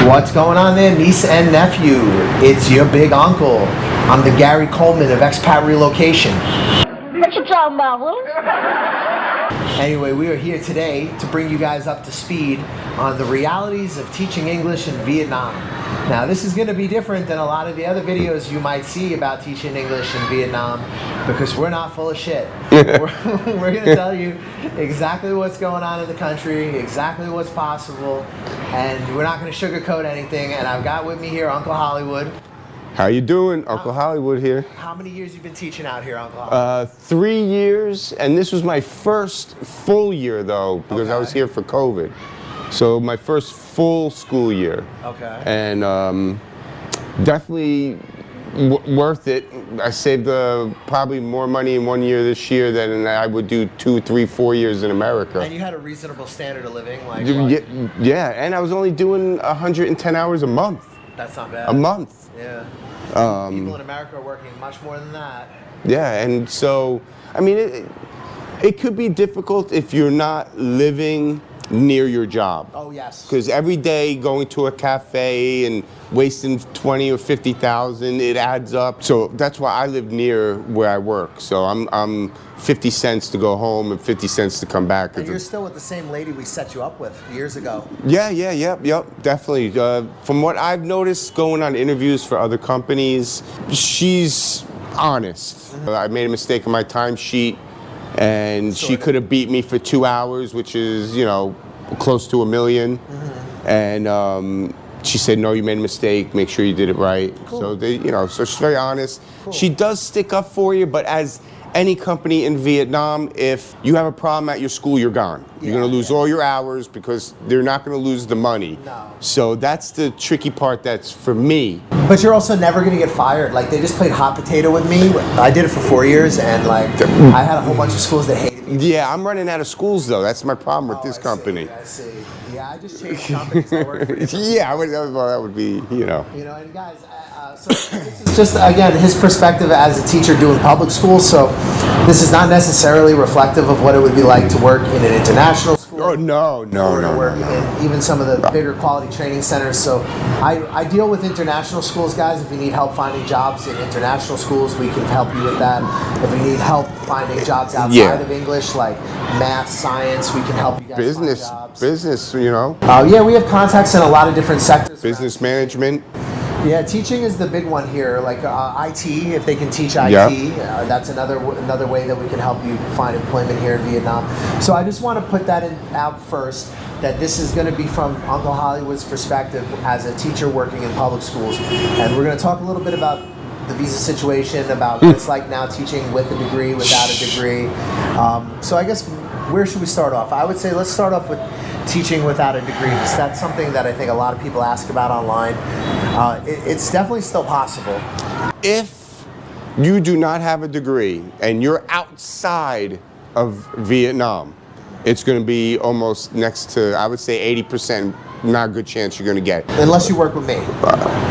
What's going on there, niece and nephew? It's your big uncle. I'm the Gary Coleman of expat relocation. What you talking about, Willis? Anyway, we are here today to bring you guys up to speed on the realities of teaching English in Vietnam. Now, this is going to be different than a lot of the other videos you might see about teaching English in Vietnam because we're not full of shit. We're going to tell you exactly what's going on in the country, exactly what's possible, and we're not going to sugarcoat anything. And I've got with me here Uncle Hollywood. How you doing? Uncle Hollywood here. How many years you been teaching out here, Uncle Hollywood? 3 years, and this was my first full year though, because I was here for COVID. So my first full school year. Okay. And definitely worth it. I saved probably more money in 1 year this year than I would do 2, 3, 4 years in America. And you had a reasonable standard of living, like yeah, and I was only doing 110 hours a month. That's not bad. A month. Yeah. People in America are working much more than that. Yeah, and so, I mean, it could be difficult if you're not living near your job. Oh, yes. Because every day going to a cafe and wasting 20 or 50,000, it adds up. So that's why I live near where I work. So I'm 50 cents to go home and 50 cents to come back. And you're still with the same lady we set you up with years ago. Yeah, yep, definitely. From what I've noticed going on interviews for other companies, she's honest. I made a mistake in my timesheet, and she could have beat me for 2 hours, which is, you know, close to $1 million. And she said, no, you made a mistake, make sure you did it right. Cool. So so she's very honest. Cool. She does stick up for you, but as any company in Vietnam, if you have a problem at your school, you're gone. You're going to lose all your hours because they're not going to lose the money. No. So that's the tricky part that's for me. But you're also never going to get fired. Like, they just played hot potato with me. I did it for 4 years, and like, I had a whole bunch of schools that hated me. Yeah, I'm running out of schools, though. That's my problem with this company. I see. Yeah, I just changed companies. I work for yeah, that would be, you know. You know, and guys, so this is just, again, his perspective as a teacher doing public school. So this is not necessarily reflective of what it would be like to work in an international school. Oh, no. Or to work in even some of the bigger quality training centers. So I deal with international schools, guys. If you need help finding jobs in international schools, we can help you with that. If you need help finding jobs outside of English, like math, science, we can help you guys find jobs. Business, you know. Yeah, we have contacts in a lot of different sectors. Business management. Yeah, teaching is the big one here. Like IT, if they can teach IT, that's another way that we can help you find employment here in Vietnam. So I just want to put that out first, that this is going to be from Uncle Hollywood's perspective as a teacher working in public schools. And we're going to talk a little bit about the visa situation, about what it's like now teaching with a degree, without a degree. So I guess, where should we start off? I would say let's start off with teaching without a degree, because that's something that I think a lot of people ask about online. It's definitely still possible. If you do not have a degree and you're outside of Vietnam, it's going to be almost next to, I would say 80%, not a good chance you're going to get. Unless you work with me.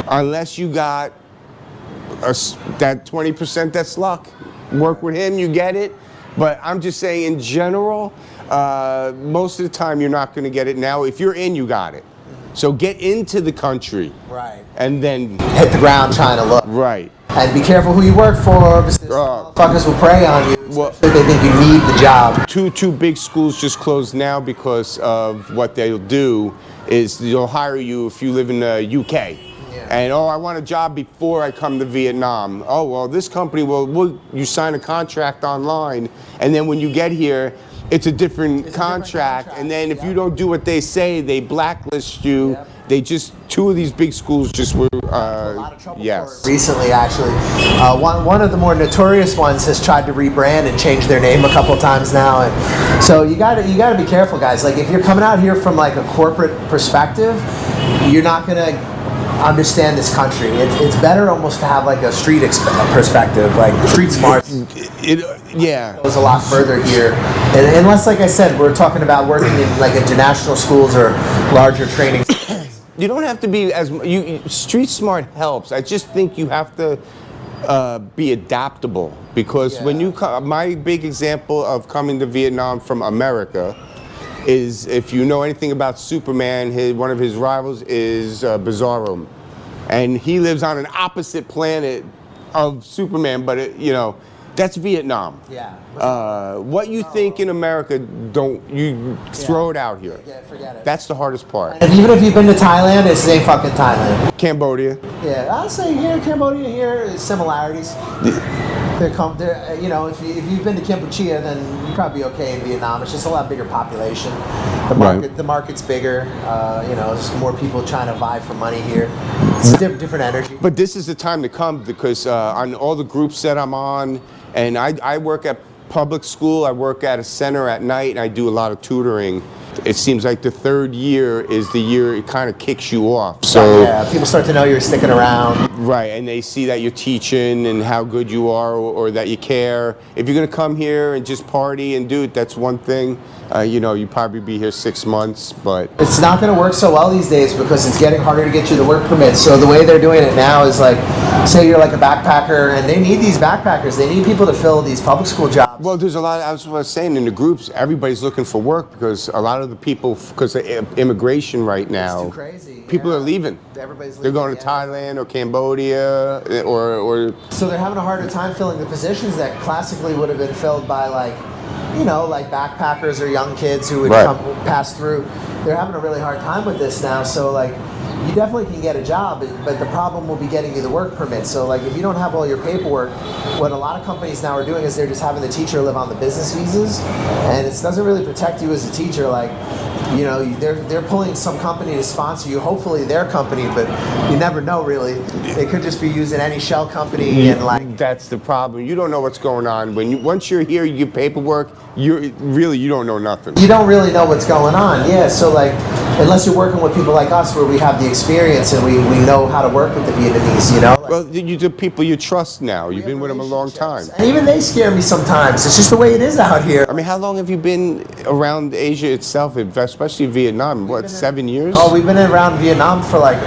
Unless you got that 20% that's luck. Work with him, you get it. But I'm just saying, in general, most of the time you're not going to get it. Now, if you're in, you got it. So get into the country. Right. And then hit the ground trying to look. Right. And be careful who you work for, because motherfuckers will prey on you. Well, they think you need the job. Two big schools just closed now because of what they'll do is they'll hire you if you live in the UK. And I want a job before I come to Vietnam. Oh, well, this company you sign a contract online, and then when you get here, it's a different contract. And then if you don't do what they say, they blacklist you. They just, two of these big schools just were, a lot of trouble for it recently, actually. One of the more notorious ones has tried to rebrand and change their name a couple of times now. And so you gotta be careful, guys. Like, if you're coming out here from like a corporate perspective, you're not gonna understand this country. It's better almost to have like a street perspective, like street smart. Yeah. Goes a lot further here. And unless, like I said, we're talking about working in like international schools or larger training. You don't have to be street smart helps. I just think you have to be adaptable, because when you come, my big example of coming to Vietnam from America is, if you know anything about Superman, one of his rivals is Bizarro. And he lives on an opposite planet of Superman, but that's Vietnam. Yeah. What you think in America, don't you throw it out here. Forget it. That's the hardest part. And even if you've been to Thailand, this ain't fucking Thailand. Cambodia. Yeah, I'll say here, Cambodia, here, similarities. If you've been to Kampuchea, then you're probably okay in Vietnam. It's just a lot bigger population. The market's bigger. There's more people trying to vie for money here. It's a different energy. But this is the time to come because on all the groups that I'm on, and I work at public school, I work at a center at night, and I do a lot of tutoring. It seems like the third year is the year it kind of kicks you off. So yeah, people start to know you're sticking around. Right, and they see that you're teaching and how good you are, or that you care. If you're gonna come here and just party and do it, that's one thing. You'd probably be here 6 months, but it's not going to work so well these days because it's getting harder to get you the work permit. So the way they're doing it now is like, say you're like a backpacker, and they need these backpackers. They need people to fill these public school jobs. Well, there's a lot. I was saying in the groups, everybody's looking for work because a lot of the people, because of immigration right now, it's too crazy. People are leaving. Everybody's leaving. They're going to Thailand or Cambodia or. So they're having a harder time filling the positions that classically would have been filled by like backpackers or young kids who would pass through. They're having a really hard time with this now. So like, you definitely can get a job, but the problem will be getting you the work permit. So like, if you don't have all your paperwork, what a lot of companies now are doing is they're just having the teacher live on the business visas, and it doesn't really protect you as a teacher. Like, they're pulling some company to sponsor you, hopefully their company, but you never know really. They could just be using any shell company and like. That's the problem. You don't know what's going on. Once you're here, you get paperwork, you don't know nothing. You don't really know what's going on, yeah. So like, unless you're working with people like us where we have the experience and we know how to work with the Vietnamese, Well, the people you trust now. You've been with them a long time. And even they scare me sometimes. It's just the way it is out here. I mean, how long have you been around Asia itself, especially Vietnam? What, 7 years? Oh, we've been around Vietnam for like,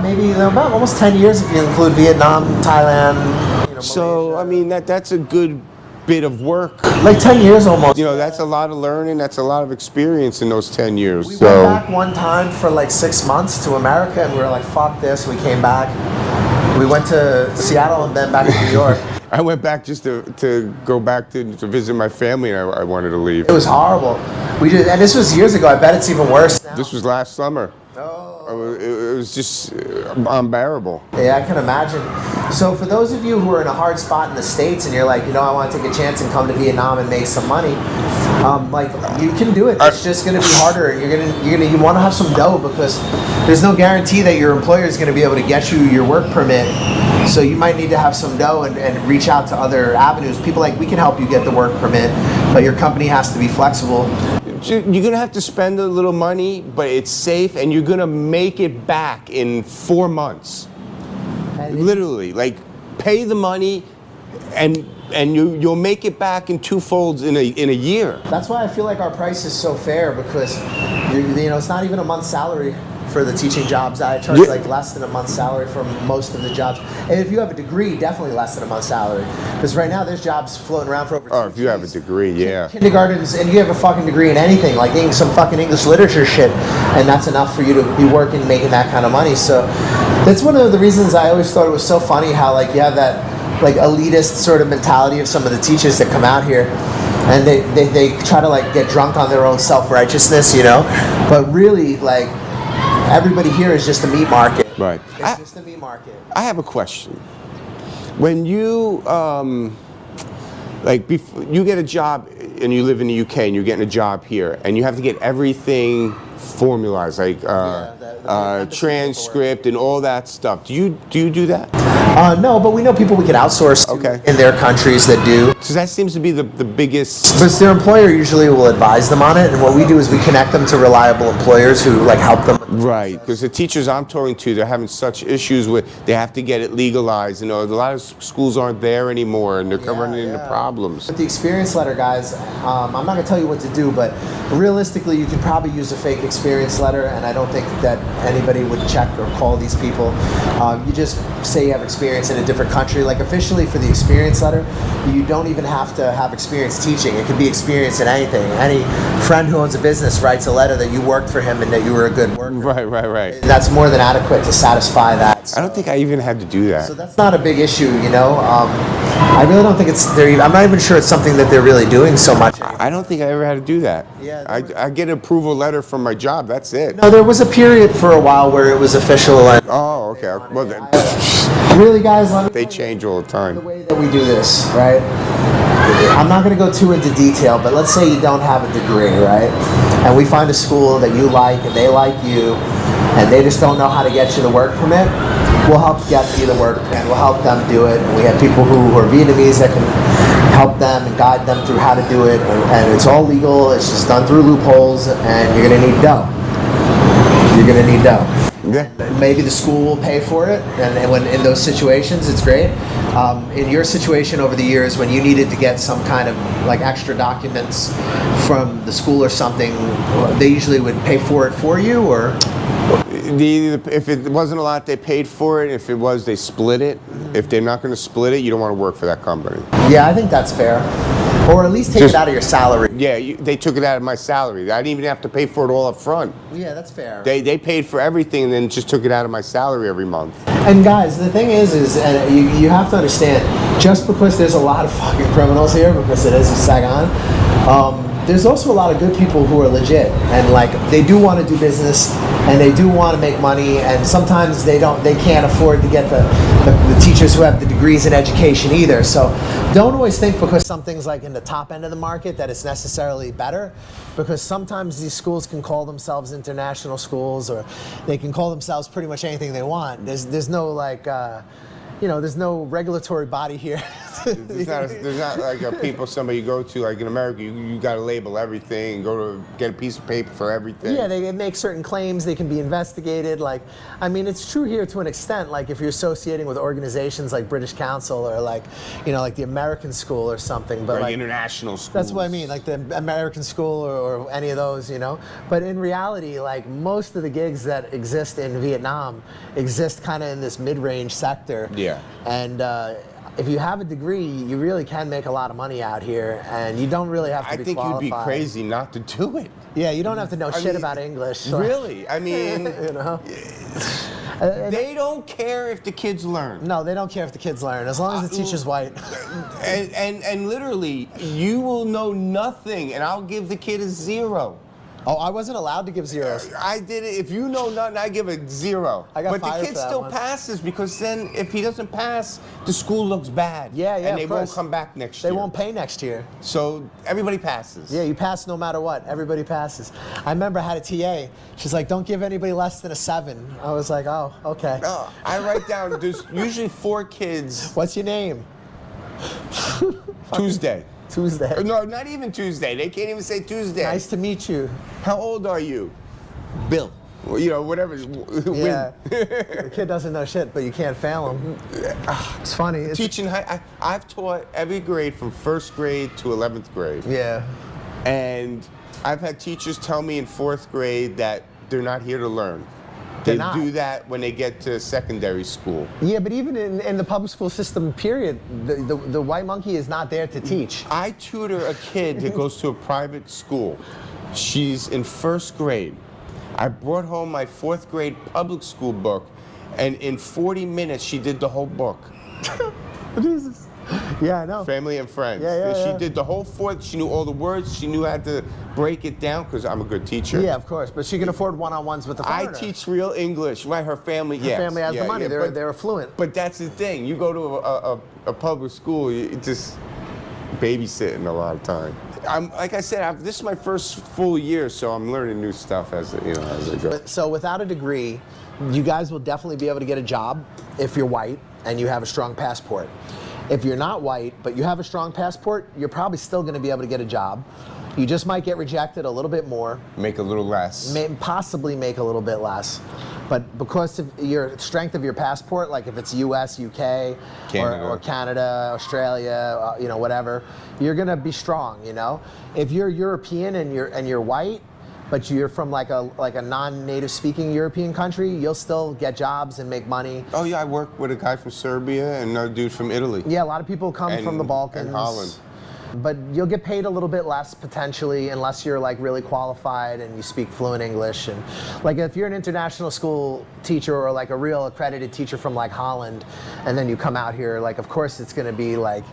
maybe about almost 10 years if you include Vietnam, Thailand. So, Malaysia. I mean, that's a good bit of work. Like 10 years almost. That's a lot of learning. That's a lot of experience in those 10 years. We went back one time for like 6 months to America, and we were like, fuck this. We came back. We went to Seattle and then back to New York. I went back just to go back to visit my family, and I wanted to leave. It was horrible. And this was years ago. I bet it's even worse now. This was last summer. Oh. It was just unbearable. Yeah, I can imagine. So for those of you who are in a hard spot in the States and you're like, I want to take a chance and come to Vietnam and make some money, you can do it. It's just going to be harder. You want to have some dough because there's no guarantee that your employer is going to be able to get you your work permit. So you might need to have some dough and reach out to other avenues. People like, we can help you get the work permit, but your company has to be flexible. You're going to have to spend a little money, but it's safe, and you're going to make it back in 4 months. Literally, like, pay the money, and you'll make it back in twofolds in a year. That's why I feel like our price is so fair, because it's not even a month's salary for the teaching jobs. I charge like less than a month's salary for most of the jobs. And if you have a degree, definitely less than a month's salary. Because right now there's jobs floating around for over 2 if you have a degree, yeah. Kindergartens, and you have a fucking degree in anything, like some fucking English literature shit, and that's enough for you to be working, making that kind of money. So that's one of the reasons I always thought it was so funny how like you have that like elitist sort of mentality of some of the teachers that come out here. And they try to like get drunk on their own self-righteousness, but really like everybody here is just a meat market. Right. It's just a meat market. I have a question. When you you get a job and you live in the UK and you're getting a job here and you have to get everything formalized, like transcript and all that stuff. Do you do that? No, but we know people we can outsource in their countries that do. So that seems to be the biggest. Because their employer usually will advise them on it, and what we do is we connect them to reliable employers who like help them. Right, because the teachers I'm talking to, they're having such issues with they have to get it legalized. A lot of schools aren't there anymore, and they're running into problems. With the experience letter guys, I'm not gonna tell you what to do, but realistically, you can probably use a fake experience letter, and I don't think that anybody would check or call these people. You just say you have experience in a different country. Like officially for the experience letter, you don't even have to have experience teaching. It could be experience in anything. Any friend who owns a business writes a letter that you worked for him and that you were a good worker. Right. And that's more than adequate to satisfy that. So, I don't think I even had to do that. so that's not a big issue, you know. I really don't think I'm not even sure it's something that they're really doing so much anymore. I don't think I ever had to do that. Yeah, I get an approval letter from my job. That's it. No, there was a period for a while where it was official. And Oh, okay. Well, then, really, guys, let me they tell you change all the the time. way that we do this, right? I'm not going to go too into detail, but let's say you don't have a degree, right? And we find a school that you like and they like you, and they just don't know how to get you the work permit. We'll help get you the work permit. We'll help them do it. And we have people who are Vietnamese that can help them and guide them through how to do it. And it's all legal. It's just done through loopholes, and you're going to need dough. You're going to need dough. Yeah. Maybe the school will pay for it, and when in those situations, it's great. In your situation over the years, when you needed to get some kind of like extra documents from the school or something, they usually would pay for it for you, or If it wasn't a lot, they paid for it. If it was, they split it. If they're not going to split it, you don't want to work for that company. yeah, I think that's fair. Or at least take it out of your salary. Yeah, they took it out of my salary. I didn't even have to pay for it all up front. Yeah, that's fair. They paid for everything and then just took it out of my salary every month. And guys, the thing is and you have to understand, just because there's a lot of fucking criminals here, because it is Saigon, there's also a lot of good people who are legit, and like they do want to do business and they do want to make money, and sometimes they can't afford to get the teachers who have the degrees in education either. So don't always think because something's like in the top end of the market that it's necessarily better, because sometimes these schools can call themselves international schools, or they can call themselves pretty much anything they want. There's no like there's no regulatory body here. There's not like a people somebody go to, like in America, you got to label everything, go to get a piece of paper for everything. Yeah, they make certain claims, they can be investigated. Like, I mean, it's true here to an extent. Like, if you're associating with organizations like British Council or like, like the American School or something. But like international schools. That's what I mean, like the American School or any of those, But in reality, like most of the gigs that exist in Vietnam exist kind of in this mid-range sector. Yeah. And if you have a degree, you really can make a lot of money out here, and you don't really have to be qualified. I think you'd be crazy not to do it. Yeah, you don't have to know shit about English. Really? I mean, they don't care if the kids learn. No, they don't care if the kids learn, as long as the teacher's white. And literally, you will know nothing, and I'll give the kid a 0. Oh, I wasn't allowed to give zeros. I did it. If you know nothing, I give a 0. I got but fired the kid for that still one. passes, because then if he doesn't pass, the school looks bad. Yeah, and they of won't course. come back next year. They won't pay next year. So everybody passes. Yeah, you pass no matter what. Everybody passes. I remember I had a TA. She's like, don't give anybody less than a 7. I was like, oh, okay. No, I write down, there's usually 4 kids. What's your name? Tuesday. Tuesday. No, not even Tuesday. They can't even say Tuesday. Nice to meet you. How old are you? Bill. Well, whatever. Yeah. The kid doesn't know shit, but you can't fail him. It's funny. It's, Teaching I've taught every grade from 1st grade to 11th grade. yeah. And I've had teachers tell me in 4th grade that they're not here to learn. They They're not. do that when they get to secondary school. Yeah, but even in the public school system, period, the white monkey is not there to teach. I tutor a kid that goes to a private school. She's in 1st grade. I brought home my 4th grade public school book, and in 40 minutes she did the whole book. Jesus. Yeah, I know. Family and Friends. Yeah, She yeah. did the whole 4th. She knew all the words. She knew how to break it down, because I'm a good teacher. Yeah, of course, but she can afford one-on-ones with the I foreigner. teach real English. Right, her family, yes. Her family has the money. but- They're affluent. But that's the thing. You go to a public school, you just babysitting a lot of time. Like I said, this is my first full year, so I'm learning new stuff as I go. So without a degree, you guys will definitely be able to get a job if you're white and you have a strong passport. If you're not white, but you have a strong passport, you're probably still going to be able to get a job. You just might get rejected a little bit more. Make a little less. Possibly make a little bit less. But because of your strength of your passport, like if it's US, UK, Canada. or Canada, Australia, whatever, you're gonna be strong, If you're European and you're white, but you're from like a non-native speaking European country, you'll still get jobs and make money. Oh yeah, I work with a guy from Serbia and another dude from Italy. Yeah, a lot of people come from the Balkans. And Holland. But you'll get paid a little bit less potentially unless you're like really qualified and you speak fluent English. And like if you're an international school teacher or like a real accredited teacher from like Holland, and then you come out here, like of course it's going to be like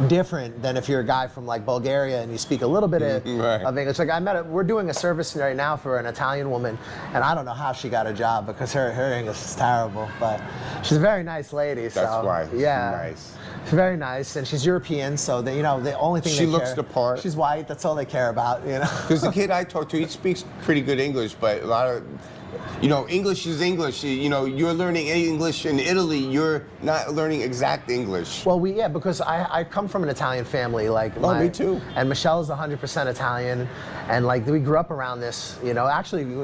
different than if you're a guy from like Bulgaria and you speak a little bit of English. Like we're doing a service right now for an Italian woman, and I don't know how she got a job because her English is terrible, but she's a very nice lady. That's so, why. Yeah. Nice. She's very nice, and she's European, so the only thing she they looks care, the part. She's white. That's all they care about, Because the kid I talked to, he speaks pretty good English, but a lot of, English is English. You're learning English in Italy. You're not learning exact English. Well, because I come from an Italian family, like me too. And Michelle is 100% Italian, and like we grew up around this. Actually,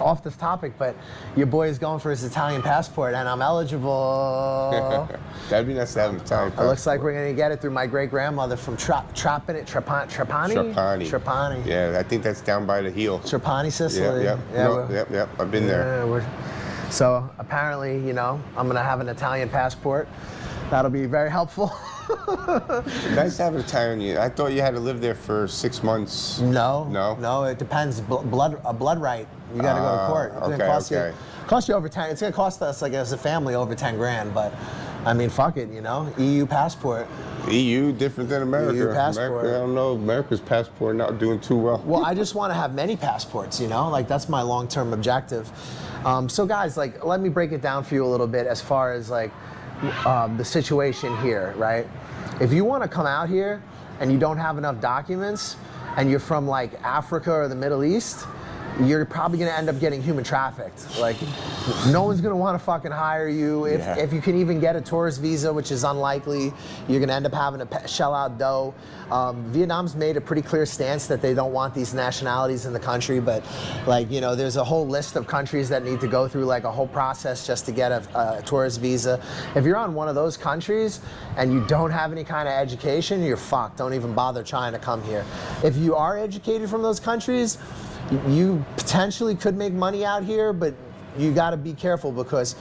off this topic, but your boy is going for his Italian passport, and I'm eligible. That'd be nice to have an Italian passport. It looks like we're gonna get it through my great grandmother from Trapani. Trapani. Yeah, I think that's down by the heel. Trapani, Sicily. Yep. I've been there. So apparently, I'm gonna have an Italian passport. That'll be very helpful. Nice to have an Italian. I thought you had to live there for 6 months. No. It depends. A blood right. You got to go to court. It's gonna cost you over 10. It's gonna cost us like as a family over 10 grand. But I mean, fuck it. EU passport. EU different than America. EU passport. I don't know. America's passport not doing too well. Well, I just want to have many passports. Like that's my long-term objective. So guys, like, let me break it down for you a little bit as far as like the situation here, right? If you want to come out here and you don't have enough documents and you're from like Africa or the Middle East, you're probably going to end up getting human trafficked. Like, no one's going to want to fucking hire you. If you can even get a tourist visa, which is unlikely, you're going to end up having to shell out dough. Vietnam's made a pretty clear stance that they don't want these nationalities in the country, but like, there's a whole list of countries that need to go through like a whole process just to get a tourist visa. If you're on one of those countries and you don't have any kind of education, you're fucked. Don't even bother trying to come here. If you are educated from those countries, you potentially could make money out here, but you got to be careful because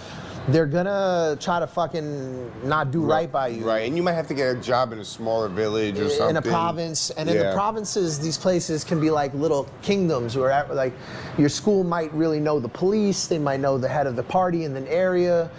they're gonna try to fucking not do right by you. Right, and you might have to get a job in a smaller village or something. In a province, and in the provinces, these places can be like little kingdoms where like your school might really know the police, they might know the head of the party in the area.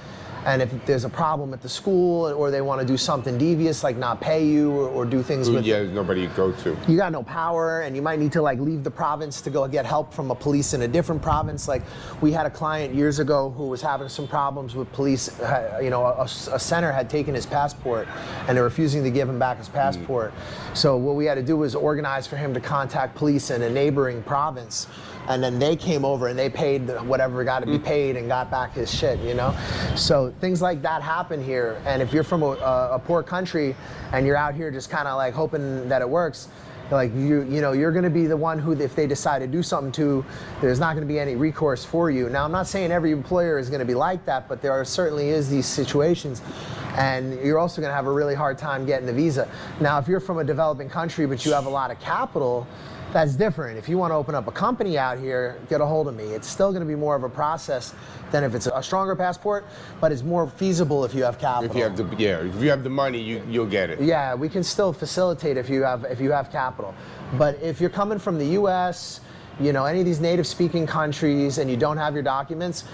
And if there's a problem at the school or they want to do something devious, like not pay you or do things with there's nobody to go to. You got no power, and you might need to like leave the province to go get help from a police in a different province. Like we had a client years ago who was having some problems with police. A center had taken his passport and they're refusing to give him back his passport. So what we had to do was organize for him to contact police in a neighboring province. And then they came over and they paid whatever got to be paid and got back his shit, So things like that happen here. And if you're from a poor country and you're out here just kind of like hoping that it works, like you're going to be the one who, if they decide to do something to, there's not going to be any recourse for you. Now, I'm not saying every employer is going to be like that, but there certainly is these situations. And you're also going to have a really hard time getting a visa. Now, if you're from a developing country, but you have a lot of capital, that's different. If you want to open up a company out here, get a hold of me. It's still going to be more of a process than if it's a stronger passport, but it's more feasible if you have capital. If you have the money, you'll get it. Yeah, we can still facilitate if you have capital. But if you're coming from the U.S., any of these native speaking countries, and you don't have your documents,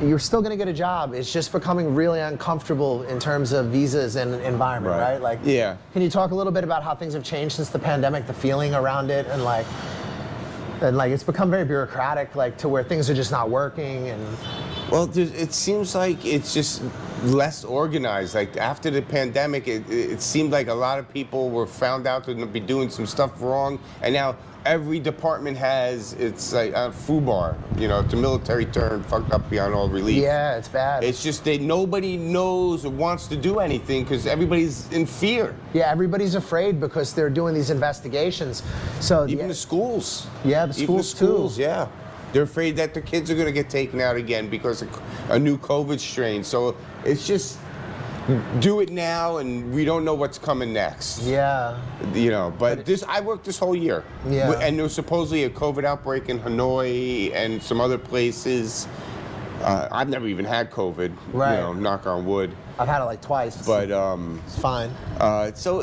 you're still going to get a job. It's just becoming really uncomfortable in terms of visas and environment, right? Like, can you talk a little bit about how things have changed since the pandemic, the feeling around it, and like it's become very bureaucratic, like to where things are just not working and. Well, it seems like it's just less organized. Like after the pandemic, it seemed like a lot of people were found out to be doing some stuff wrong, and now every department it's like a FUBAR, it's a military term, fucked up beyond all relief. Yeah, it's bad. It's just nobody knows or wants to do anything because everybody's in fear. Yeah, everybody's afraid because they're doing these investigations. So even the schools. Yeah, the schools too. Yeah. They're afraid that their kids are going to get taken out again because of a new COVID strain. So it's just, do it now, and we don't know what's coming next. Yeah. You know, but I worked this whole year. Yeah. And there was supposedly a COVID outbreak in Hanoi and some other places. I've never even had COVID. Right. You know, knock on wood. I've had it like twice. But it's fine. so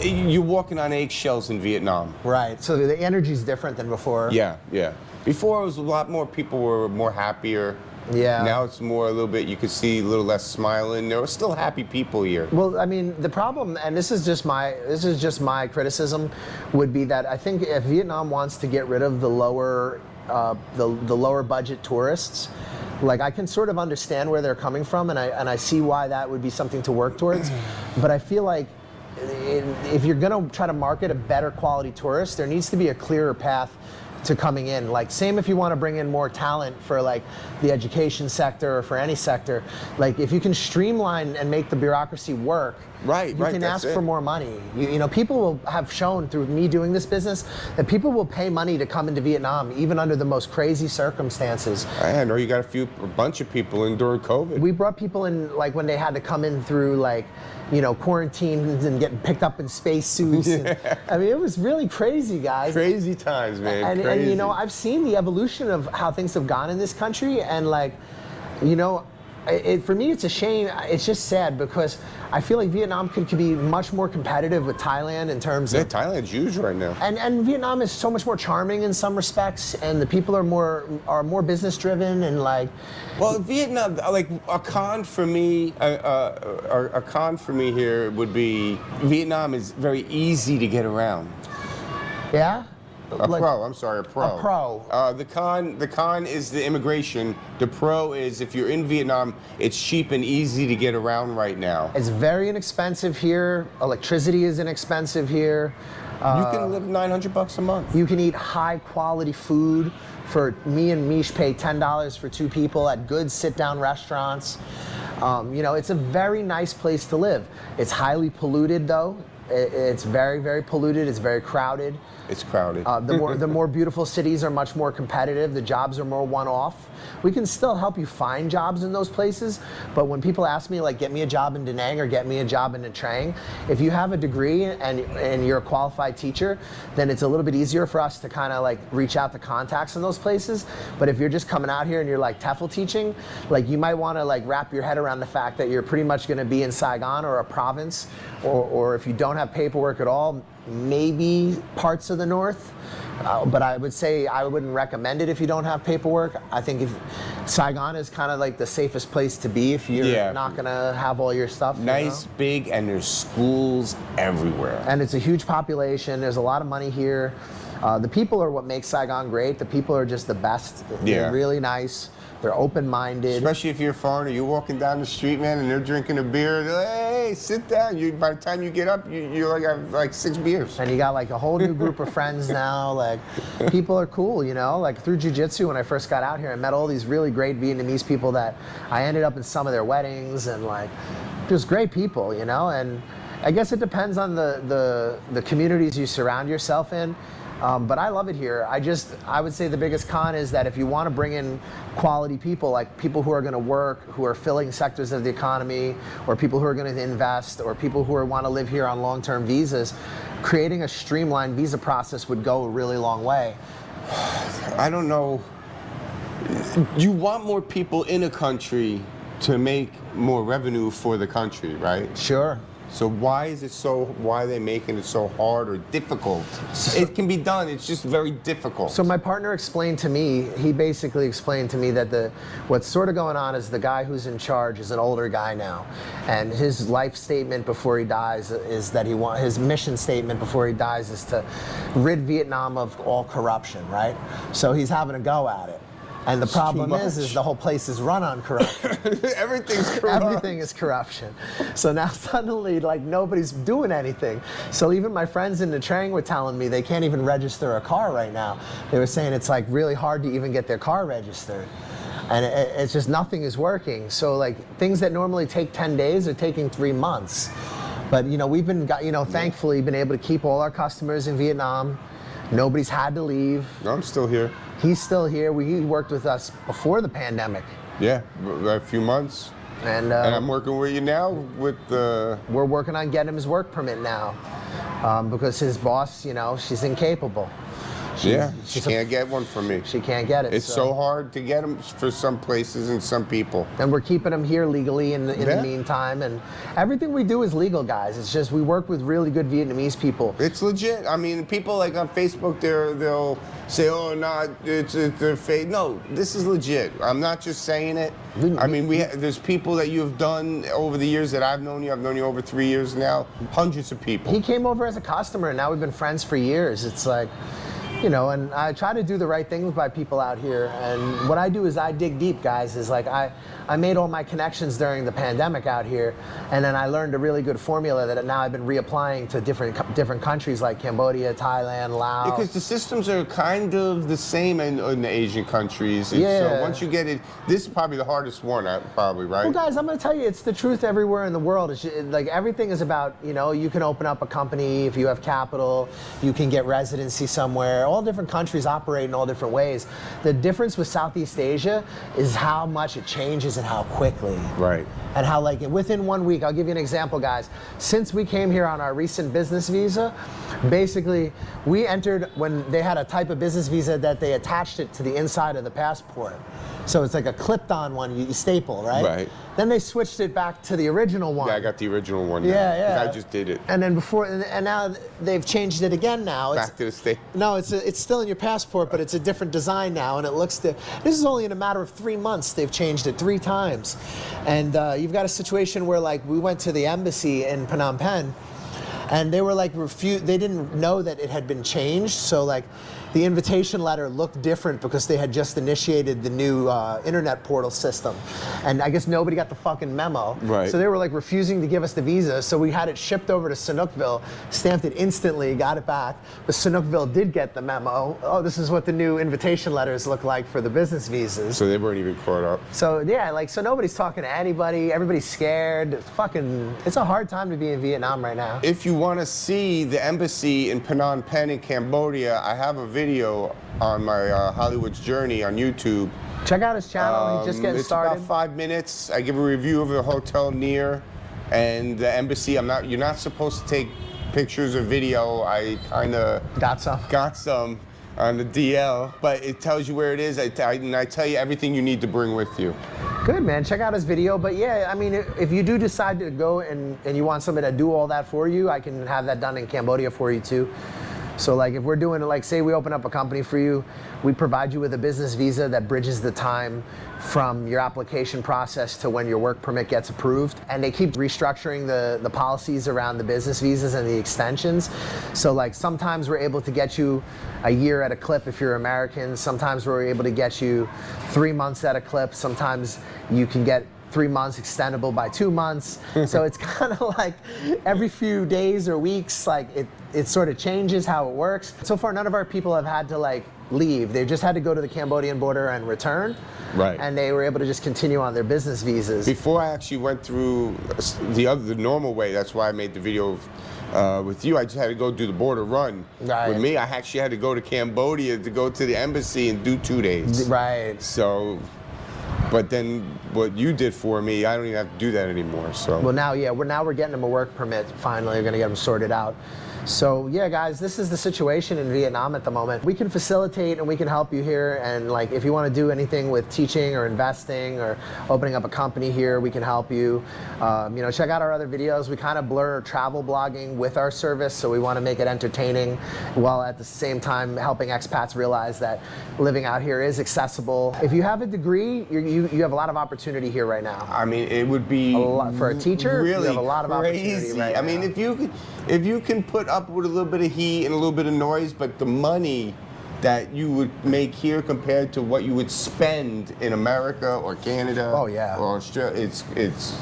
you're walking on eggshells in Vietnam. Right. So the energy's different than before. Yeah, yeah. Before it was a lot more, people were more happier. Yeah. Now it's more a little bit, you could see a little less smiling. There are still happy people here. Well, I mean, the problem, and this is just my criticism, would be that I think if Vietnam wants to get rid of the lower budget tourists, like I can sort of understand where they're coming from, and I see why that would be something to work towards. But I feel like if you're going to try to market a better quality tourist, there needs to be a clearer path to coming in. Like same if you want to bring in more talent for like the education sector or for any sector, like if you can streamline and make the bureaucracy work, you can ask for more money. You know, people will have shown through me doing this business that people will pay money to come into Vietnam even under the most crazy circumstances. I know you got a bunch of people in during COVID. We brought people in like when they had to come in through like, you know, quarantines and getting picked up in spacesuits. I mean, it was really crazy, guys. Crazy times, man. And you know, I've seen the evolution of how things have gone in this country, and like, you know, for me, it's a shame. It's just sad because I feel like Vietnam could be much more competitive with Thailand in terms of. Thailand's huge right now. And Vietnam is so much more charming in some respects, and the people are more business driven and like. Well, Vietnam, like a con for me, a con for me here would be Vietnam is very easy to get around. Yeah. A pro. A pro. The con is the immigration. The pro is if you're in Vietnam, it's cheap and easy to get around right now. It's very inexpensive here. Electricity is inexpensive here. You can live $900 a month. You can eat high quality food. For me and Mish pay $10 for 2 people at good sit-down restaurants. You know, it's a very nice place to live. It's highly polluted though. It's very, very polluted. It's very crowded. It's crowded. The more beautiful cities are much more competitive. The jobs are more one-off. We can still help you find jobs in those places, but when people ask me like, get me a job in Da Nang or get me a job in Nha Trang, if you have a degree and you're a qualified teacher, then it's a little bit easier for us to kind of like reach out to contacts in those places. But if you're just coming out here and you're like TEFL teaching, like you might want to like wrap your head around the fact that you're pretty much going to be in Saigon or a province, or if you don't have paperwork at all, maybe parts of the north. But I would say I wouldn't recommend it if you don't have paperwork. I think if Saigon is kind of like the safest place to be if you're not gonna have all your stuff. Nice, big, and there's schools everywhere. And it's a huge population. There's a lot of money here. The people are what makes Saigon great. The people are just the best. They're really nice. They're open-minded. Especially if you're a foreigner, you're walking down the street, man, and they're drinking a beer. They're like, hey, sit down. By the time you get up, you're like have like 6 beers. And you got like a whole new group of friends now. Like, people are cool, you know. Like through jiu-jitsu, when I first got out here, I met all these really great Vietnamese people that I ended up in some of their weddings, and like, just great people, you know. And I guess it depends on the communities you surround yourself in. But I love it here. I would say the biggest con is that if you want to bring in quality people, like people who are going to work, who are filling sectors of the economy, or people who are going to invest, or people who want to live here on long-term visas, creating a streamlined visa process would go a really long way. I don't know. You want more people in a country to make more revenue for the country, right? Sure. So why are they making it so hard or difficult? It can be done, it's just very difficult. So my partner explained to me, he basically explained to me that what's sort of going on is the guy who's in charge is an older guy now. And his life statement before he dies is that his mission statement before he dies is to rid Vietnam of all corruption, right? So he's having a go at it. And the problem is the whole place is run on corruption. Everything's corrupt. Everything is corruption. So now suddenly, like, nobody's doing anything. So even my friends in Nha Trang were telling me they can't even register a car right now. They were saying it's like really hard to even get their car registered. And it's just nothing is working. So like things that normally take 10 days are taking 3 months. But you know, we've been, thankfully been able to keep all our customers in Vietnam. Nobody's had to leave. No, I'm still here. He's still here. He worked with us before the pandemic. Yeah, a few months. And I'm working with you now with the... We're working on getting him his work permit now, because his boss, you know, she's incapable. She can't get one from me. She can't get it. It's so hard to get them for some places and some people. And we're keeping them here legally in the meantime. And everything we do is legal, guys. It's just we work with really good Vietnamese people. It's legit. I mean, people like on Facebook, they'll say, "Oh, no, they're fake." No, this is legit. I'm not just saying it. I mean, there's people that you have done over the years that I've known you. I've known you over 3 years now. Hundreds of people. He came over as a customer, and now we've been friends for years. It's like, you know, and I try to do the right things by people out here. And what I do is I dig deep, guys. Is like I made all my connections during the pandemic out here, and then I learned a really good formula that now I've been reapplying to different countries like Cambodia, Thailand, Laos. Because the systems are kind of the same in the Asian countries. Yeah. So once you get it, this is probably the hardest one, probably, right? Well, guys, I'm going to tell you, it's the truth everywhere in the world. It's just, like everything is about, you know, you can open up a company if you have capital, you can get residency somewhere. All different countries operate in all different ways. The difference with Southeast Asia is how much it changes and how quickly. Right. And how, like, within 1 week, I'll give you an example, guys. Since we came here on our recent business visa, basically, we entered when they had a type of business visa that they attached it to the inside of the passport. So it's like a clipped-on one you staple, right? Right. Then they switched it back to the original one. Yeah, I got the original one now. Yeah. I just did it. And then and now they've changed it again now. Back to the state. No, it's still in your passport, but it's a different design now, and it looks this is only in a matter of 3 months they've changed it 3 times. And you've got a situation where, like, we went to the embassy in Phnom Penh, and they were like they didn't know that it had been changed, so like the invitation letter looked different because they had just initiated the new internet portal system, and I guess nobody got the fucking memo. Right. So they were like refusing to give us the visa, so we had it shipped over to Sihanoukville, stamped it instantly, got it back, but Sihanoukville did get the memo. Oh, this is what the new invitation letters look like for the business visas. So they weren't even caught up. So yeah, like, so nobody's talking to anybody, everybody's scared. It's a hard time to be in Vietnam right now. If you want to see the embassy in Phnom Penh in Cambodia, I have a video on my Hollywood's Journey on YouTube. Check out his channel. He's just getting started. It's about 5 minutes. I give a review of a hotel near and the embassy. You're not supposed to take pictures or video. I kind of got some on the DL, but it tells you where it is. And I tell you everything you need to bring with you. Good, man. Check out his video. But yeah, I mean, if you do decide to go and you want somebody to do all that for you, I can have that done in Cambodia for you too. So like if we're doing it, like say we open up a company for you, we provide you with a business visa that bridges the time from your application process to when your work permit gets approved. And they keep restructuring the policies around the business visas and the extensions. So like sometimes we're able to get you a year at a clip if you're American. Sometimes we're able to get you 3 months at a clip. Sometimes you can get 3 months extendable by 2 months. So it's kind of like every few days or weeks, like it sort of changes how it works. So far, none of our people have had to like leave. They just had to go to the Cambodian border and return. Right. And they were able to just continue on their business visas. Before I actually went through the normal way, that's why I made the video with you. I just had to go do the border run. Right. With me, I actually had to go to Cambodia to go to the embassy and do 2 days. Right. So, but then what you did for me, I don't even have to do that anymore. So. Well, now, yeah, we're getting them a work permit. Finally, we're gonna get them sorted out. So yeah, guys, this is the situation in Vietnam at the moment. We can facilitate and we can help you here. And like, if you want to do anything with teaching or investing or opening up a company here, we can help you. You know, check out our other videos. We kind of blur travel blogging with our service, so we want to make it entertaining, while at the same time helping expats realize that living out here is accessible. If you have a degree, you have a lot of opportunity here right now. I mean, it would be a lot, for a teacher. Really, you have a lot of opportunity crazy. right now. I mean, if you can put up with a little bit of heat and a little bit of noise, but the money that you would make here compared to what you would spend in America or Canada, oh yeah, or Australia, it's.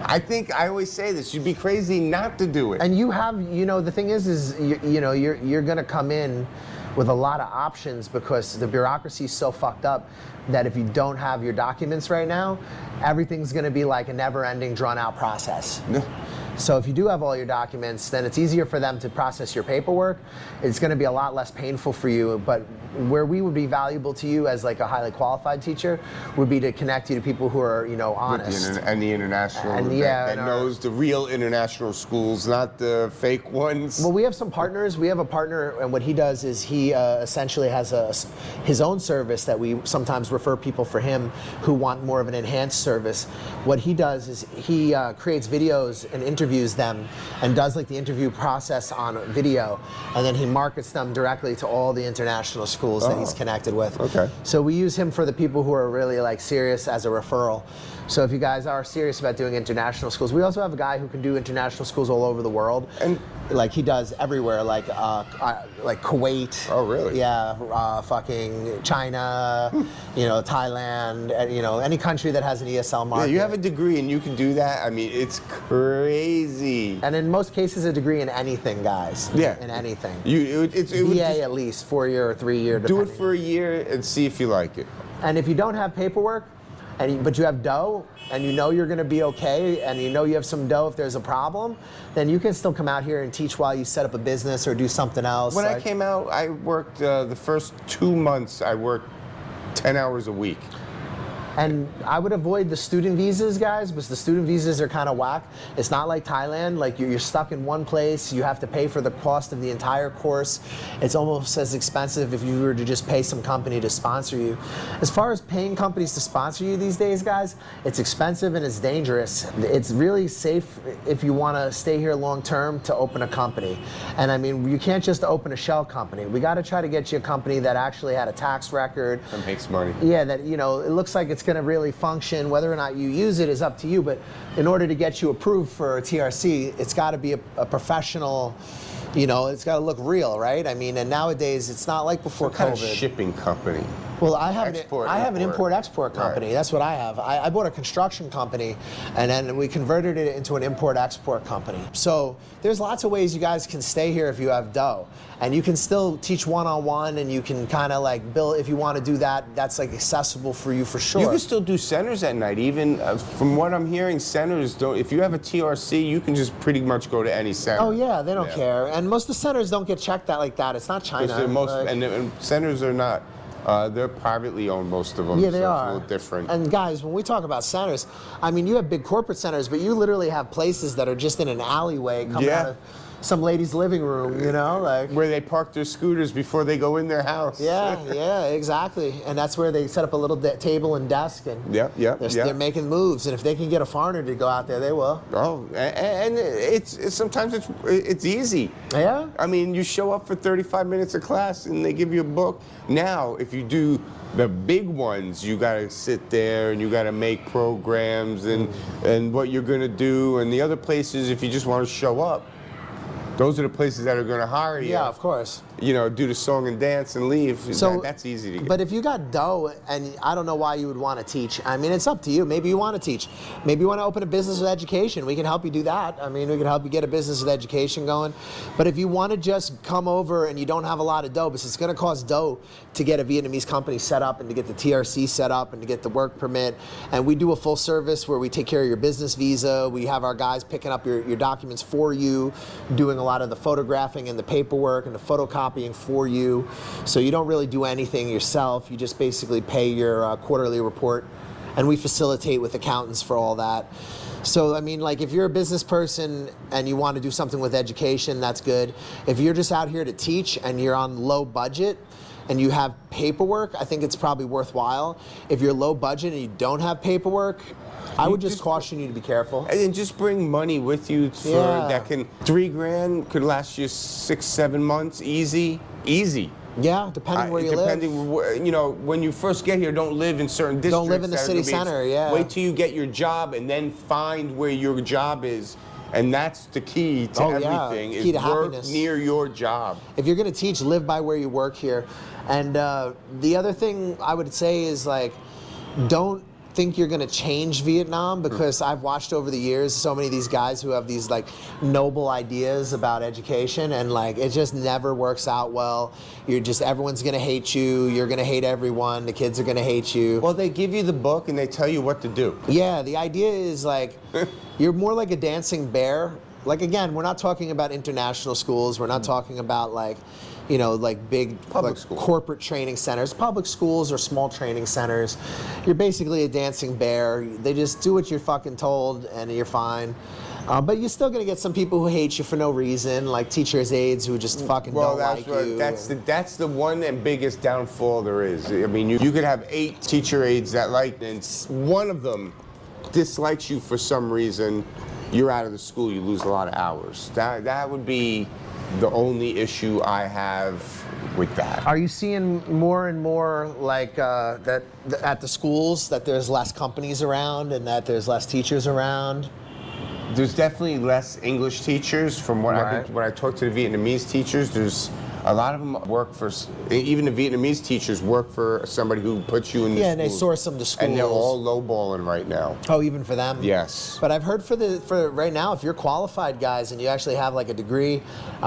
I think I always say this: you'd be crazy not to do it. And you have, you know, the thing is you know, you're gonna come in with a lot of options because the bureaucracy is so fucked up that if you don't have your documents right now, everything's gonna be like a never-ending, drawn-out process. So if you do have all your documents, then it's easier for them to process your paperwork. It's going to be a lot less painful for you, but where we would be valuable to you as like a highly qualified teacher would be to connect you to people who are, honest. And the international, And that knows the real international schools, not the fake ones. Well, we have some partners. We have a partner, and what he does is he essentially has his own service that we sometimes refer people for him who want more of an enhanced service. What he does is he creates videos and interviews them and does like the interview process on video, and then he markets them directly to all the international schools that he's connected with. Okay. So we use him for the people who are really like serious as a referral. So if you guys are serious about doing international schools, we also have a guy who can do international schools all over the world, and like he does everywhere, like Kuwait. Oh, really? Yeah, fucking China, Thailand, any country that has an ESL market. Yeah, you have a degree and you can do that. I mean, it's crazy. And in most cases, a degree in anything, guys. Yeah. In anything. It would BA at least, 4 year or 3 year. do it for a year and see if you like it. And if you don't have paperwork, but you have dough, and you know you're going to be okay, and you know you have some dough if there's a problem, then you can still come out here and teach while you set up a business or do something else. When I came out, I worked the first 2 months. I worked 10 hours a week. And I would avoid the student visas, guys, because the student visas are kind of whack. It's not like Thailand, like you're stuck in one place. You have to pay for the cost of the entire course. It's almost as expensive if you were to just pay some company to sponsor you. As far as paying companies to sponsor you these days, guys, it's expensive and it's dangerous. It's really safe if you want to stay here long term to open a company. And I mean, you can't just open a shell company. We got to try to get you a company that actually had a tax record. That makes money. Yeah, that, it looks like it's going to really function. Whether or not you use it is up to you, but in order to get you approved for a TRC, it's got to be a professional, it's got to look real, right? I mean, and nowadays it's not like before Some kind COVID. of shipping company. Well, I have an import-export company. Right. That's what I have. I bought a construction company, and then we converted it into an import-export company. So there's lots of ways you guys can stay here if you have dough. And you can still teach one-on-one, and you can kind of like build, if you want to do that, that's like accessible for you for sure. You can still do centers at night. Even from what I'm hearing, centers don't, if you have a TRC, you can just pretty much go to any center. Oh yeah, they don't care. And most of the centers don't get checked out like that. It's not China. And centers are not. They're privately owned, most of them. Yeah, they so are. It's a little different. And guys, when we talk about centers, I mean, you have big corporate centers, but you literally have places that are just in an alleyway coming out of some lady's living room, like where they park their scooters before they go in their house. Yeah, exactly. And that's where they set up a little table and desk, and they're making moves. And if they can get a foreigner to go out there, they will. Oh, and it's sometimes it's easy. Yeah. I mean, you show up for 35 minutes of class and they give you a book. Now, if you do the big ones, you got to sit there and you got to make programs and what you're going to do. And the other places, if you just want to show up, those are the places that are going to hire you. Yeah, of course. Do the song and dance and leave. So that's easy to get. But if you got dough, and I don't know why you would want to teach. I mean, it's up to you. Maybe you want to teach. Maybe you want to open a business with education. We can help you do that. I mean, we can help you get a business with education going. But if you want to just come over and you don't have a lot of dough, because it's going to cost dough to get a Vietnamese company set up and to get the TRC set up and to get the work permit. And we do a full service where we take care of your business visa. We have our guys picking up your documents for you, doing a lot of the photographing and the paperwork and the photocopying for you. So you don't really do anything yourself. You just basically pay your quarterly report, and we facilitate with accountants for all that. So, I mean, like if you're a business person and you want to do something with education, that's good. If you're just out here to teach and you're on low budget and you have paperwork, I think it's probably worthwhile. If you're low budget and you don't have paperwork, I would just caution you to be careful. And just bring money with you for that can $3,000 could last you 6-7 months, easy. Yeah, depending where you live. When you first get here, don't live in certain districts. Don't live in the city center. Yeah. Wait till you get your job and then find where your job is. And that's the key to everything. Key to work happiness. Near your job. If you're going to teach, live by where you work here. And the other thing I would say is like, don't think you're going to change Vietnam, because I've watched over the years so many of these guys who have these like noble ideas about education, and like it just never works out well. Everyone's going to hate you. You're going to hate everyone. The kids are going to hate you. Well, they give you the book and they tell you what to do. Yeah, the idea is like you're more like a dancing bear, Like again, we're not talking about international schools. We're not talking about like, you know, like big Public like schools. corporate training centers. Public schools or small training centers. You're basically a dancing bear. They just do what you're fucking told and you're fine. But you're still gonna get some people who hate you for no reason, like teachers' aides who just fucking don't like you. That's the one and biggest downfall there is. I mean, you could have 8 teacher aides that like, and one of them dislikes you for some reason. You're out of the school. You lose a lot of hours. That would be the only issue I have with that. Are you seeing more and more like that at the schools that there's less companies around and that there's less teachers around? There's definitely less English teachers from what when I talk to the Vietnamese teachers. There's a lot of them work for, even the Vietnamese teachers work for somebody who puts you in the schools. And they source them to schools. And they're all lowballing right now. Oh, even for them? Yes. But I've heard for right now, if you're qualified guys and you actually have like a degree,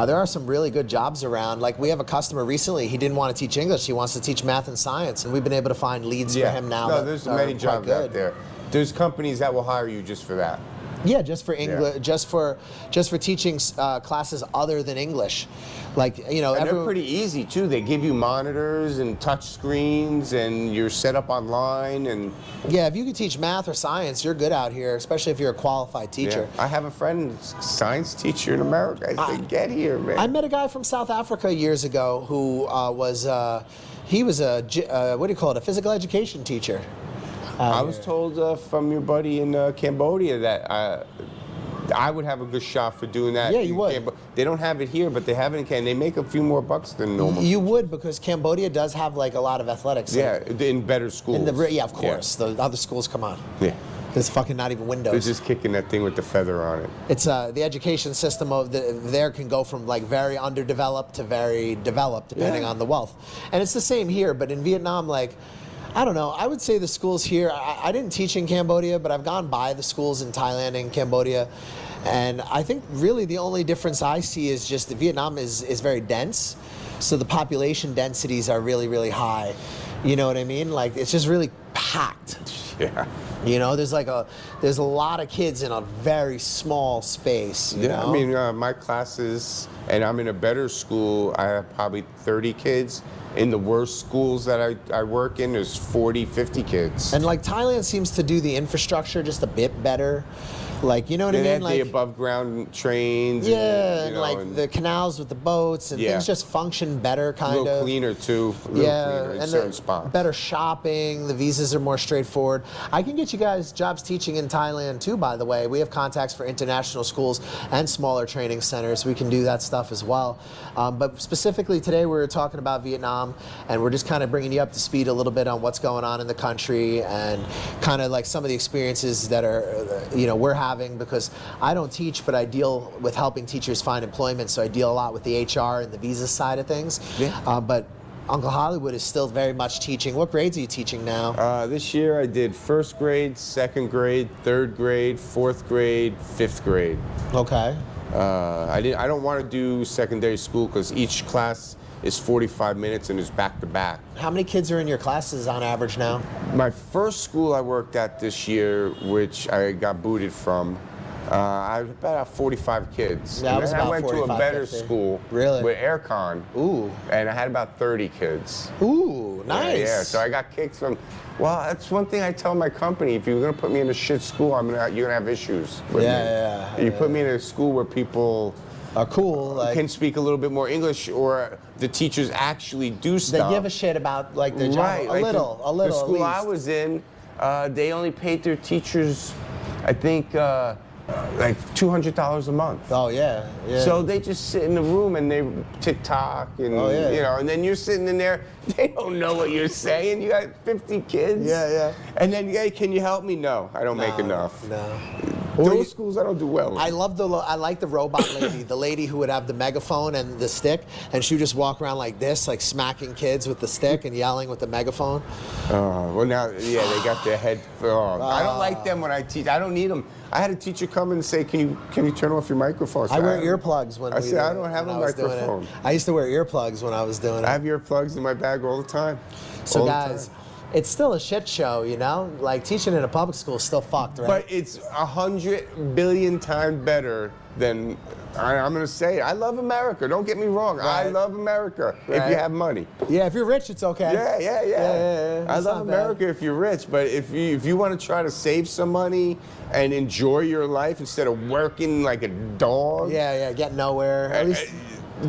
there are some really good jobs around. Like we have a customer recently, he didn't want to teach English, he wants to teach math and science, and we've been able to find leads for him now. No, there's many jobs out there. There's companies that will hire you just for that. Yeah, just for English, just for teaching classes other than English, like you know. And they're pretty easy too. They give you monitors and touch screens, and you're set up online. And yeah, if you can teach math or science, you're good out here, especially if you're a qualified teacher. Yeah. I have a friend, science teacher in America. I said, get here, man. I met a guy from South Africa years ago who was a what do you call it, a physical education teacher. I was told from your buddy in Cambodia that I would have a good shot for doing that. Yeah, you would. They don't have it here, but they have it in Cambodia. They make a few more bucks than normal. You would, because Cambodia does have like a lot of athletics. Yeah, in better schools. Yeah, of course. Yeah. The other schools come on. Yeah. There's fucking not even windows. They're just kicking that thing with the feather on it. It's the education system of there can go from like very underdeveloped to very developed depending on the wealth. And it's the same here, but in Vietnam, like, I don't know. I would say the schools here, I didn't teach in Cambodia, but I've gone by the schools in Thailand and Cambodia. And I think really the only difference I see is just that Vietnam is very dense. So the population densities are really, really high. You know what I mean? Like it's just really packed. Yeah. You know, there's a lot of kids in a very small space. You know? I mean, my classes, and I'm in a better school, I have probably 30 kids. In the worst schools that I work in, there's 40, 50 kids. And like Thailand seems to do the infrastructure just a bit better. Like, you know what I mean? They have like the above ground trains. Yeah, and, you know, like the canals with the boats and things just function better, kind of. A little cleaner too. Cleaner in certain spots. Better shopping. The visas are more straightforward. I can get you guys jobs teaching in Thailand too, by the way. We have contacts for international schools and smaller training centers. We can do that stuff as well. But specifically today we were talking about Vietnam, and we're just kind of bringing you up to speed a little bit on what's going on in the country and kind of like some of the experiences that are, we're having, because I don't teach, but I deal with helping teachers find employment. So I deal a lot with the HR and the visa side of things. Yeah. But Uncle Hollywood is still very much teaching. What grades are you teaching now? This year I did first grade, second grade, third grade, fourth grade, fifth grade. Okay. I don't want to do secondary school because each class is 45 minutes and is back to back. How many kids are in your classes on average now? My first school I worked at this year, which I got booted from, I had about 45 kids. Yeah, and then I went to a better 50. school Really? with aircon. Ooh. And I had about 30 kids. Ooh, nice. Yeah, so I got kicked from. Well, that's one thing I tell my company. If you're gonna put me in a shit school, you're gonna have issues with me. You put me in a school where people are cool, like, can speak a little bit more English, or the teachers actually do stuff. They give a shit about like their job, right, a little. The school at least. I was in, they only paid their teachers, I think, like $200 a month. Oh yeah. So they just sit in the room and they TikTok and and then you're sitting in there. They don't know what you're saying. You got 50 kids. Yeah. And then, hey, can you help me? No, I don't make enough. No. Those schools I don't do well in. I like the robot lady, the lady who would have the megaphone and the stick, and she would just walk around like this, like smacking kids with the stick and yelling with the megaphone. Well now, they got their head. I don't like them when I teach. I don't need them. I had a teacher come and say, "Can you turn off your microphone?" I wear earplugs when I said, "I don't have a microphone." I used to wear earplugs when I was doing it. I have earplugs in my bag all the time. So guys, it's still a shit show, you know? Like teaching in a public school is still fucked, right? But it's 100 billion times better then I'm going to say it. I love America. Don't get me wrong. Right. I love America if Right. you have money. Yeah, if you're rich, it's okay. Yeah. I It's love not bad. America if you're rich, but if you want to try to save some money and enjoy your life instead of working like a dog, Yeah, get nowhere. At least,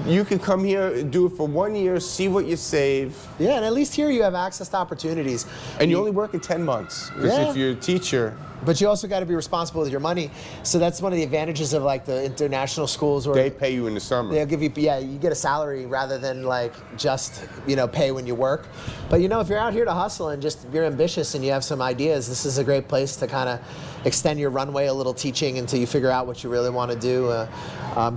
you can come here and do it for 1 year, see what you save, yeah, and at least here you have access to opportunities. and you only work in 10 months. Because Yeah. if you're a teacher, But you also got to be responsible with your money. So that's one of the advantages of like the international schools, where they pay you in the summer. they'll give you, you get a salary rather than like just, pay when you work. But if you're out here to hustle and just you're ambitious and you have some ideas, this is a great place to kind of extend your runway a little teaching until you figure out what you really want to do.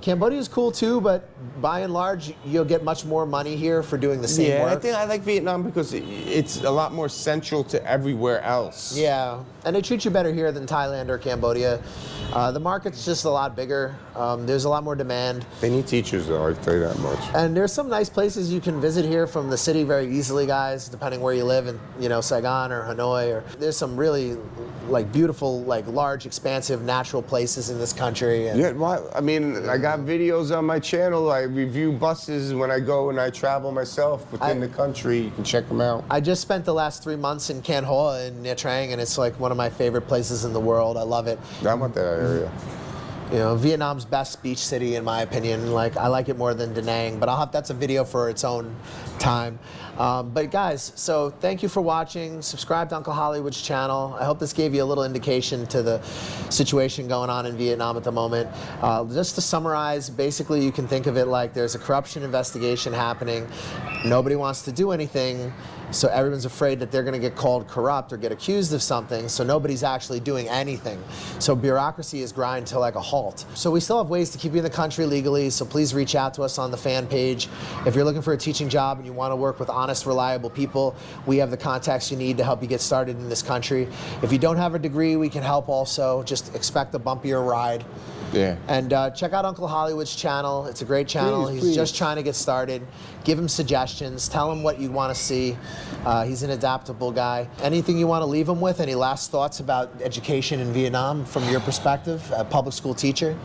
Cambodia is cool too, but by and large, you'll get much more money here for doing the same Yeah, work. I think I like Vietnam because it's a lot more central to everywhere else. Yeah, and they treat you better here than Thailand or Cambodia. The market's just a lot bigger. There's a lot more demand. They need teachers though, I'll tell you that much. And there's some nice places you can visit here from the city very easily, guys, depending where you live in, Saigon or Hanoi. Or there's some really beautiful, large, expansive, natural places in this country. And Yeah, well, I mean, I got videos on my channel. I review buses when I go and I travel myself within the country. You can check them out. I just spent the last 3 months in Can Hoa in Nha Trang, and it's like one of my favorite places in the world. I love it. I want that area. Vietnam's best beach city, in my opinion. I like it more than Da Nang, but that's a video for its own time. But guys, so thank you for watching. Subscribe to Uncle Hollywood's channel. I hope this gave you a little indication to the situation going on in Vietnam at the moment. Just to summarize, basically you can think of it like there's a corruption investigation happening. Nobody wants to do anything. So everyone's afraid that they're going to get called corrupt or get accused of something, so nobody's actually doing anything. So bureaucracy is grind to like a halt. So we still have ways to keep you in the country legally, so please reach out to us on the fan page. If you're looking for a teaching job and you want to work with honest, reliable people, we have the contacts you need to help you get started in this country. If you don't have a degree, we can help also. Just expect a bumpier ride. Yeah. And check out Uncle Hollywood's channel. It's a great channel. He's Please. just trying to get started. Give him suggestions. Tell him what you want to see. He's an adaptable guy. Anything you want to leave him with? Any last thoughts about education in Vietnam from your perspective, a public school teacher?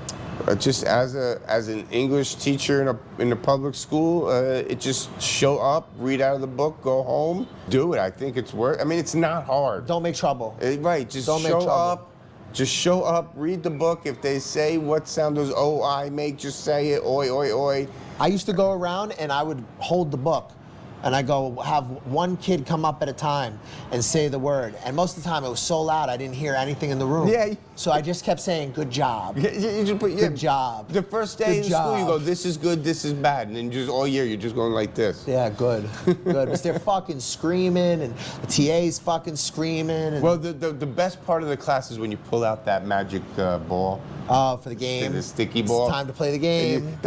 Just as an English teacher in a public school, it just show up, read out of the book, go home, do it. I think it's worth. I mean, it's not hard. Don't make trouble. Right. Just Don't make show trouble. up. Just show up, read the book. If they say what sound does O-I make, just say it, oi, oi, oi. I used to go around and I would hold the book and I go have one kid come up at a time and say the word. And most of the time it was so loud I didn't hear anything in the room. Yeah. So I just kept saying, good job. You just put, Good job. The first day Good in school, you go, job. this is good, this is bad. And then just all year, you're just going like this. Yeah, good. Good. Because they're fucking screaming and the TA's fucking screaming. And, Well, the best part of the class is when you pull out that magic ball. for the game. The sticky ball. It's time to play the game.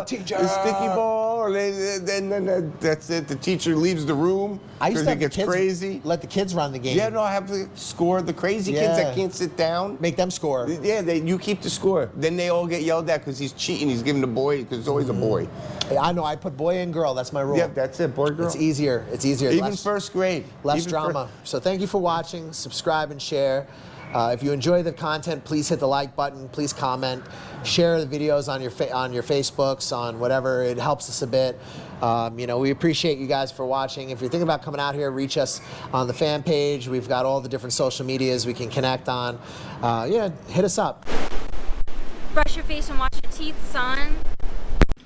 Teacher. The sticky ball. Then that's it. The teacher leaves the room I used because to it have the gets kids crazy. let the kids run the game. Yeah, no, I have to score. The crazy kids Yeah. that can't sit down. Make them score. Yeah, you keep the score. Then they all get yelled at because he's cheating. He's giving the boy, because it's always a boy. I know, I put boy and girl. That's my rule. Yep, that's it, boy, girl. It's easier. It's easier. Even less, first grade. less Even drama. So thank you for watching. Subscribe and share. If you enjoy the content, please hit the like button. Please comment. Share the videos on your Facebooks, on whatever. It helps us a bit. We appreciate you guys for watching. If you're thinking about coming out here, reach us on the fan page. We've got all the different social medias we can connect on. Hit us up. Brush your face and wash your teeth, son.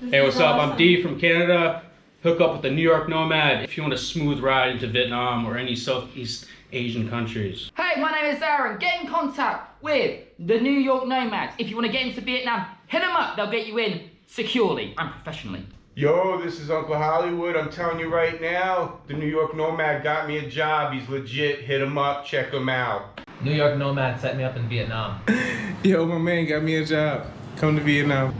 Hey, what's up? I'm D from Canada. Hook up with the New York Nomad if you want a smooth ride into Vietnam or any Southeast Asian countries. Hey, my name is Aaron. Get in contact with the New York Nomads. If you want to get into Vietnam, hit them up. They'll get you in securely and professionally. Yo, this is Uncle Hollywood. I'm telling you right now, the New York Nomad got me a job. He's legit. Hit him up. Check him out. New York Nomad set me up in Vietnam. Yo, my man got me a job. Come to Vietnam.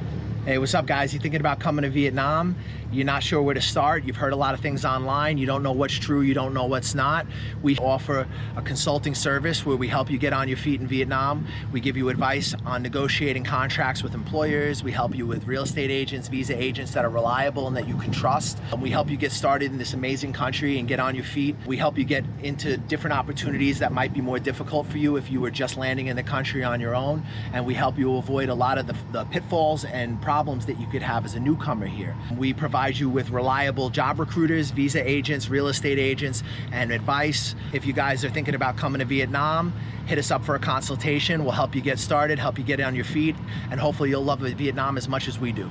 Hey, what's up, guys? You thinking about coming to Vietnam? you're not sure where to start, you've heard a lot of things online, you don't know what's true, you don't know what's not, we offer a consulting service where we help you get on your feet in Vietnam. We give you advice on negotiating contracts with employers. We help you with real estate agents, visa agents that are reliable and that you can trust. We help you get started in this amazing country and get on your feet. We help you get into different opportunities that might be more difficult for you if you were just landing in the country on your own. And we help you avoid a lot of the pitfalls and problems that you could have as a newcomer here. We provide you with reliable job recruiters, visa agents, real estate agents, and advice. If you guys are thinking about coming to Vietnam, hit us up for a consultation. We'll help you get started, help you get on your feet, and hopefully you'll love Vietnam as much as we do.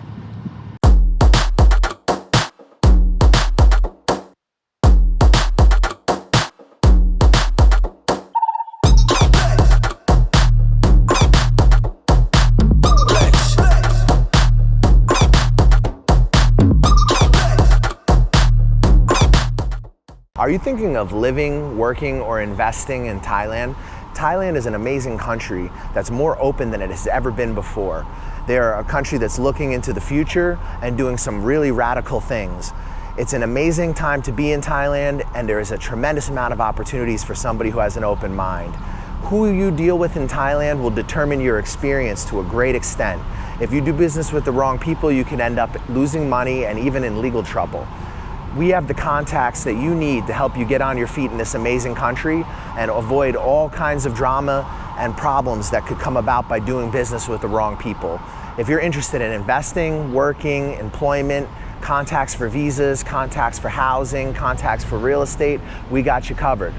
Are you thinking of living, working, or investing in Thailand? Thailand is an amazing country that's more open than it has ever been before. They're a country that's looking into the future and doing some really radical things. It's an amazing time to be in Thailand, and there is a tremendous amount of opportunities for somebody who has an open mind. Who you deal with in Thailand will determine your experience to a great extent. If you do business with the wrong people, you can end up losing money and even in legal trouble. We have the contacts that you need to help you get on your feet in this amazing country and avoid all kinds of drama and problems that could come about by doing business with the wrong people. If you're interested in investing, working, employment, contacts for visas, contacts for housing, contacts for real estate, we got you covered.